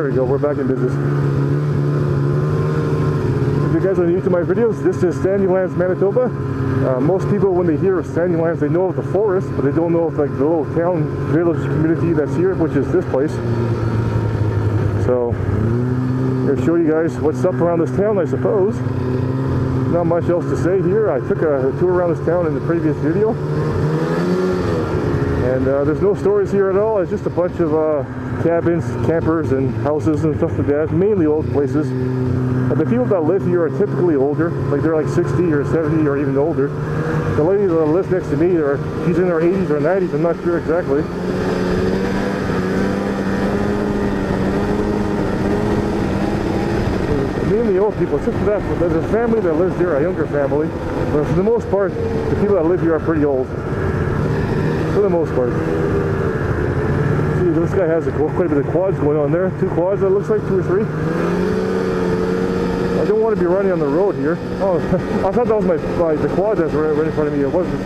There we go, we're back in business. If you guys are new to my videos, this is Sandylands, Manitoba. Most people, when they hear of Sandylands, they know of the forest, but they don't know of like the little town, village community that's here, which is this place. So, I'm going to show you guys what's up around this town, I suppose. Not much else to say here. I took a tour around this town in the previous video. And there's no stories here at all. It's just a bunch of cabins, campers, and houses and stuff like that. Mainly old places. The people that live here are typically older. Like they're like 60 or 70 or even older. The lady that lives next to me, she's in her 80s or 90s. I'm not sure exactly. Mainly old people. Except for that, there's a family that lives there, a younger family. But for the most part, the people that live here are pretty old. For the most part. See, this guy has quite a bit of quads going on there. 2 quads, that looks like 2 or 3. I don't want to be running on the road here. Oh, I thought that was the quad that's right in front of me. It wasn't.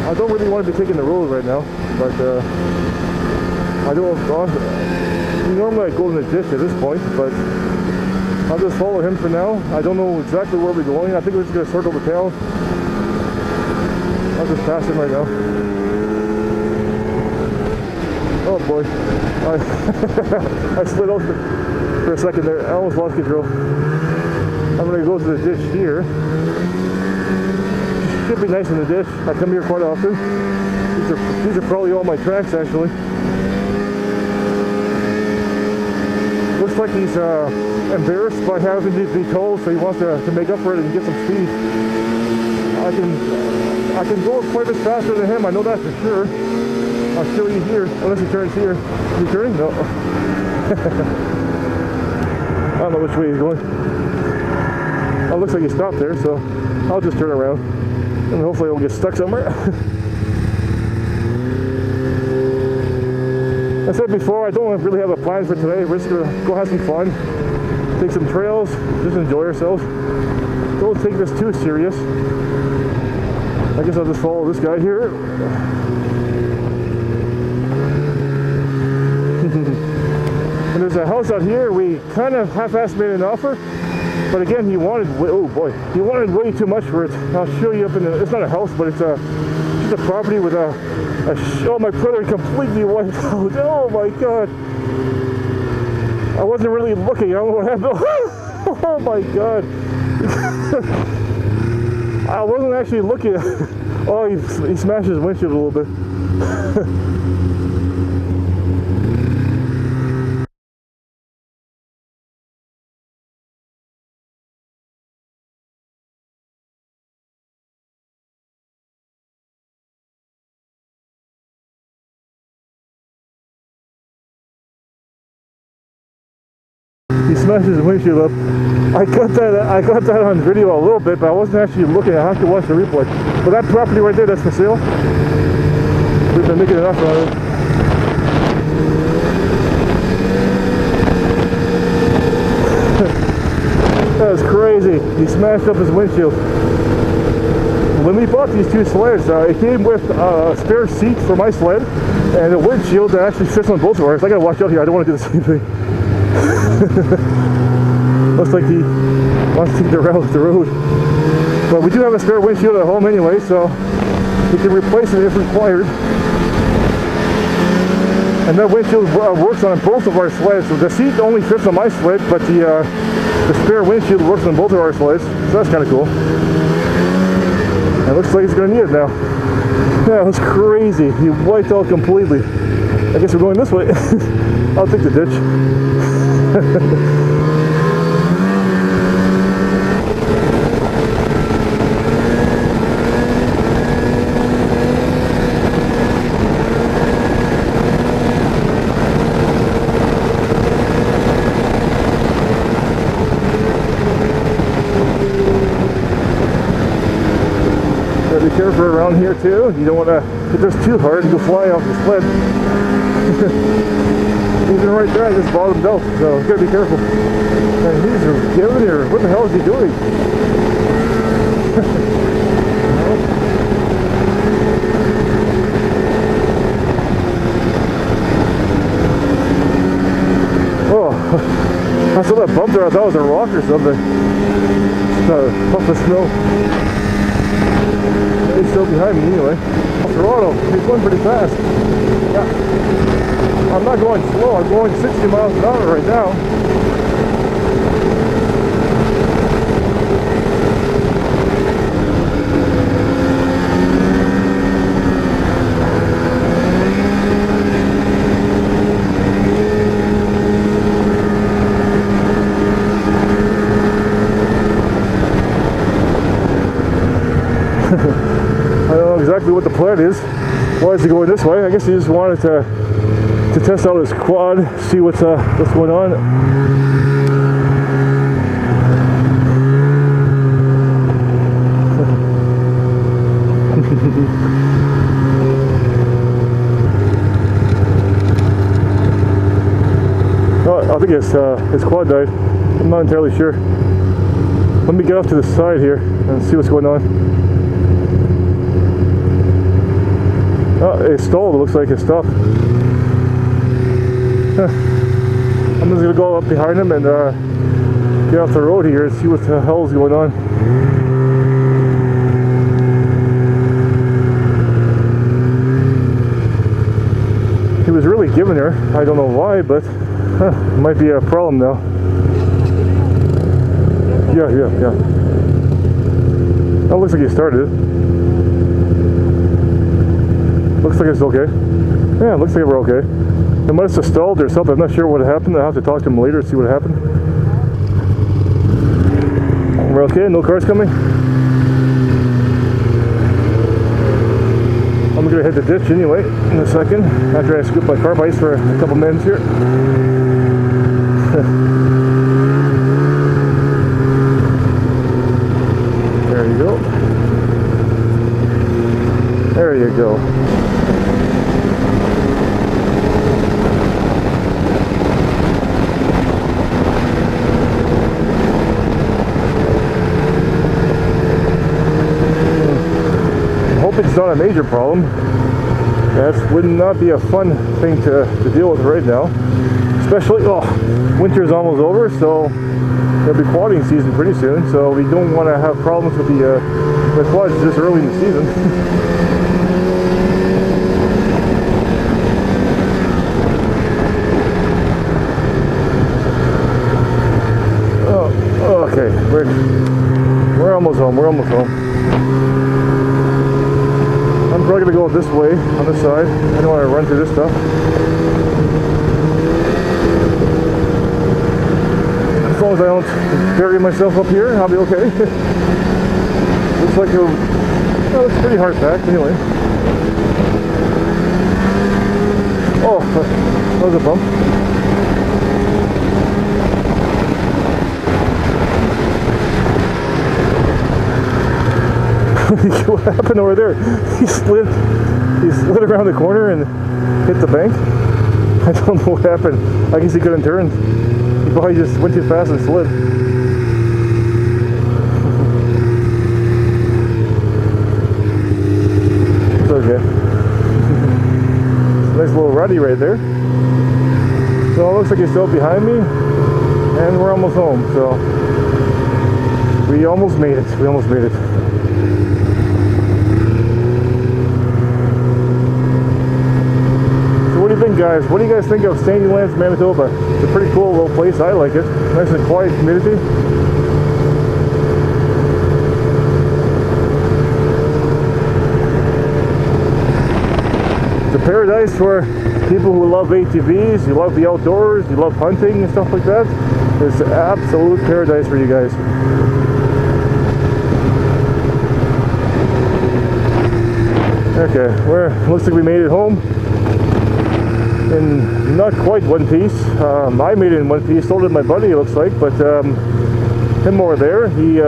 I don't really want to be taking the road right now, but I don't. Normally I go in the ditch at this point, but I'll just follow him for now. I don't know exactly where we're going. I think we're just going to circle the town. I'll just pass him right now. Oh boy. I slid out for a second there. I almost lost control. I'm going to go to the ditch here. Should be nice in the ditch. I come here quite often. These are probably all my tracks actually. Looks like he's embarrassed by having to be told, so he wants to make up for it and get some speed. I can go quite a bit faster than him, I know that for sure. I'll show you here, unless he turns here. Is he turning? No. I don't know which way he's going. Oh, it looks like he stopped there, so I'll just turn around. And hopefully I won't get stuck somewhere. I said before, I don't really have a plan for today. We're just going to go have some fun. Take some trails, just enjoy ourselves. Don't take this too serious. I guess I'll just follow this guy here. And there's a house out here. We kind of half-assed made an offer, but again, he wanted way too much for it. I'll show you up in the. It's not a house, but it's just a property with oh, my printer completely wiped out. Oh my god. I wasn't really looking. I don't know what happened. Oh my god. I wasn't actually looking. Oh, he smashed his windshield a little bit. He smashed his windshield up. I got that on video a little bit, but I wasn't actually looking. I have to watch the replay. But that property right there, that's for sale. We've been making an offer on it. That was crazy. He smashed up his windshield. When we bought these 2 sleds, it came with a spare seat for my sled and a windshield that actually fits on both of ours. I gotta watch out here. I don't want to do the same thing. Looks like he wants to take the road. But we do have a spare windshield at home anyway, so we can replace it if required. And that windshield works on both of our sleds. So the seat only fits on my sled, but the spare windshield works on both of our sleds. So that's kind of cool. And it looks like he's going to need it now. That was crazy. He wiped out completely. I guess we're going this way. I'll take the ditch. Gotta be careful around here too. You don't want to hit this too hard and go flying off the sled. Even right there, I just bottomed out, so you gotta be careful. And he's giving here. What the hell is he doing? I saw that bump there, I thought it was a rock or something. It's not a puff of snow. He's still behind me anyway. Toronto, he's going pretty fast. Yeah. I'm not going slow, I'm going 60 miles an hour right now. I don't know exactly what the plan is. Why is he going this way? I guess he just wanted to test out his quad, see what's going on. Oh, I think his quad died. I'm not entirely sure. Let me get off to the side here and see what's going on. Oh, it stalled. It looks like it stopped. I'm just gonna go up behind him and get off the road here and see what the hell is going on. He was really giving her. I don't know why, but it might be a problem now. Yeah. That looks like he started it. Looks like it's okay. Yeah, it looks like we're okay. It must have stalled or something. I'm not sure what happened. I'll have to talk to him later and see what happened. We're okay. No cars coming. I'm gonna hit the ditch anyway in a second after I scoop my carb ice for a couple minutes here. There you go. There you go. It's not a major problem. That would not be a fun thing to deal with right now. Especially, winter's almost over, so there'll be quadding season pretty soon. So we don't want to have problems with the quads this early in the season. Okay, we're almost home. We're almost home. I'm probably going to go this way, on this side. I don't want to run through this stuff. As long as I don't bury myself up here, I'll be okay. Looks like it's pretty hard packed anyway. Oh, that was a bump. What happened over there? He slid around the corner and hit the bank. I don't know what happened. I guess he couldn't turn. He probably just went too fast and slid. It's okay. Nice little ruddy right there. So it looks like he's still behind me, and we're almost home. So we almost made it. We almost made it. What do you think, guys? What do you guys think of Sandylands, Manitoba? It's a pretty cool little place. I like it. Nice and quiet community. It's a paradise for people who love ATVs, you love the outdoors, you love hunting and stuff like that. It's an absolute paradise for you guys. Okay, looks like we made it home. In not quite one piece. I made it in one piece, so did my buddy, it looks like, but him over there, he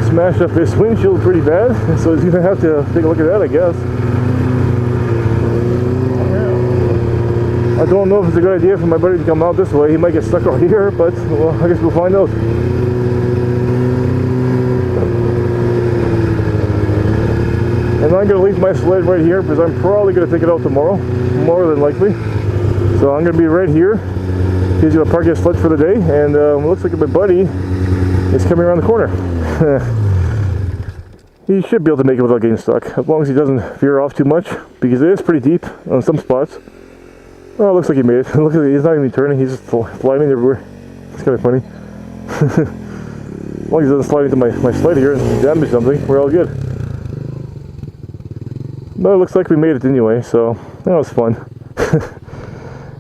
smashed up his windshield pretty bad, so he's gonna have to take a look at that, I guess. I don't know if it's a good idea for my buddy to come out this way. He might get stuck out here, but well, I guess we'll find out. And I'm going to leave my sled right here because I'm probably going to take it out tomorrow, more than likely. So I'm going to be right here He's going to park his sled for the day, and it looks like my buddy is coming around the corner. He should be able to make it without getting stuck, as long as he doesn't veer off too much, because it is pretty deep on some spots. Oh, it looks like he made it. Look at it, he's not even turning, he's just flying everywhere. It's kind of funny. As long as he doesn't slide into my sled here and damage something, we're all good. But it looks like we made it anyway, so that was fun.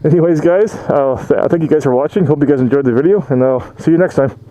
Anyways, guys, thank you guys for watching. Hope you guys enjoyed the video, and I'll see you next time.